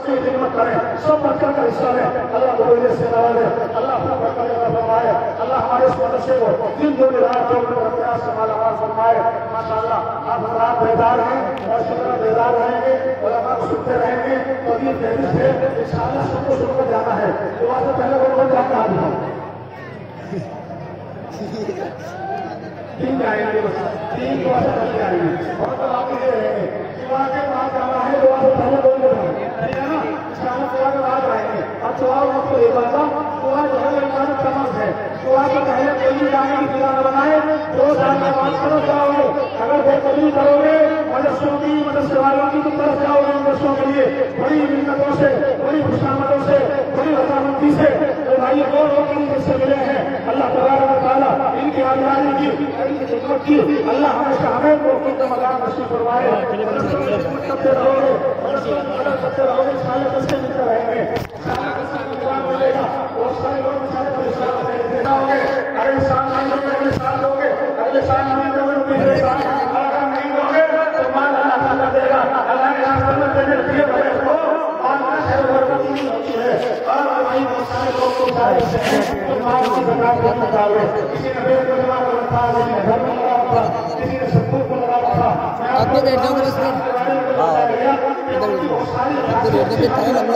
बच्चे खिदमत करें, सब बच्चों का हिस्सा लें। अल्लाह को से नवाजे, अल्लाह अपना बरकत फरमाए, अल्लाह हमारे इस मदरसे को दिन दो रात जो प्रयास से मालामाल फरमाए। माशाअल्लाह आप हजरात बेदार हैं और शुक्र बेदार रहेंगे, उलमा को सुनते रहेंगे। तो ये तहरीर से इंशाअल्लाह सबको सुनकर जाना है। दुआ से पहले बोल जाता है तीन जाएंगे, बस तीन दुआ से पहले जाएंगे और तो आप ये रहेंगे दुआ के बाद जाना है। दुआ से पहले बोल देना ठीक है ना, इंशाअल्लाह दुआ के बाद आएंगे। और दुआ आपको एक बात, दुआ जो है इबादत का मर्ज है। दुआ के पहले कोई जाने की दुआ न बनाए, 2 साल के बाद करो जाओगे। अगर बेकदरी करोगे मदरसों की, मदरसे वालों की तरफ जाओगे मदरसों के लिए बड़ी मिन्नतों से, बड़ी खुशामदों से, बड़ी रजामंदी से। तो भाई वो लोग जिससे मिले हैं अल्लाह तबारक व तआला इनकी आज़ादी की, इनकी खिदमत की अल्लाह हमेशा हमें को मकाम नसीब फरमाए। करते रहोगे, करते रहोगे, साले बच्चे मिलते रहेंगे, मिलेगा। बहुत सारे लोग अगले साल नहीं दोगे, अगले साल दोगे, अगले साल नहीं दोगे, पिछले साल अगर नहीं दोगे तो माल अल्लाह ताला देगा। अल्लाह ने रास्ते में देने दिए बड़े को माल से बरकत नहीं होती है। और वही बहुत सारे लोग को चाहे तो माल की ज़कात देना चाहिए। किसी ने बेर को जमा कर रखा, किसी ने घर में लगा रखा, किसी ने सबूत को लगा रखा। आपको देर दो बस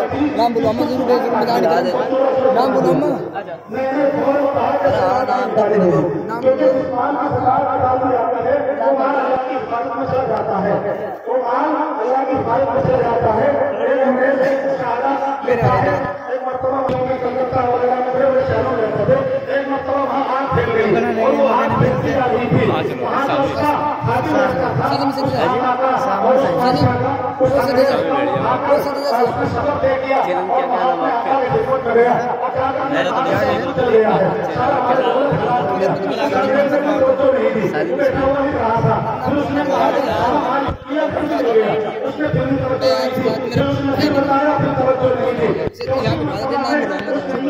फिर नाम बोलो, अम्मा जरूर बता दे, नाम बोलो अम्मा, जाता है वो माल अल्लाह की हिफाजत में चला जाता है। एक मरतबा कलकत्ता वगैरह में बड़े बड़े शहरों में रहते थे, एक मरतबा वहाँ आग फैल गई और वो आग फैलती जा रही थी। वहाँ का उसका हाथी रास्ता था, उसने सबक दे दिया और वहाँ अपने आका की खिदमत कर गया। चल गया है सारा माल रहा था। फिर उसने उसने दिल्ली तवज्जो नहीं थी, फिर उसने बताया फिर तवज्जो नहीं थी।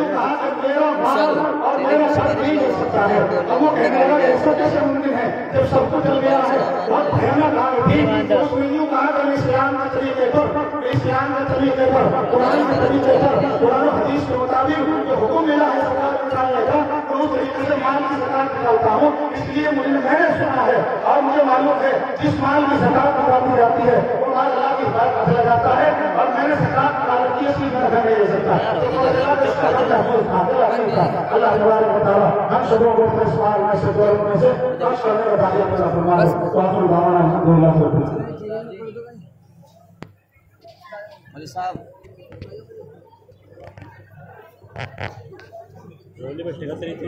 कहा कि मेरा माल और मेरा साथ नहीं हो सकता है। अब वो कहने लगा ऐसा कैसे मुमकिन है जब सब कुछ चल गया है। बहुत भयानक आग थी। तो उसने यूँ कहा कि इस्लाम के तरीके पर, इस्लाम के तरीके पर, कुरान के तरीके पर, कुरान हदीस के मुताबिक जो हुक्म मिला है ज़कात निकालने का, तो उस तरीके से माल की ज़कात निकालता हूँ। इसलिए मैंने सुना है और मुझे मालूम है जिस माल की ज़कात निकाली जाती है वो माल अल्लाह की हिफाजत में चला जाता है। और मैंने ज़कात निकाल रखी है, इसलिए मेरा घर नहीं ले सकता। अल्लाह तबारक व तआला हम सबों को अपने सवाल में से दुआ में से बख्श करने का दाखिला पैदा फरमाए। तो आखिर दावाना अल्हम्दुलिल्लाह। अली साहब रोली बस्ती का तरीके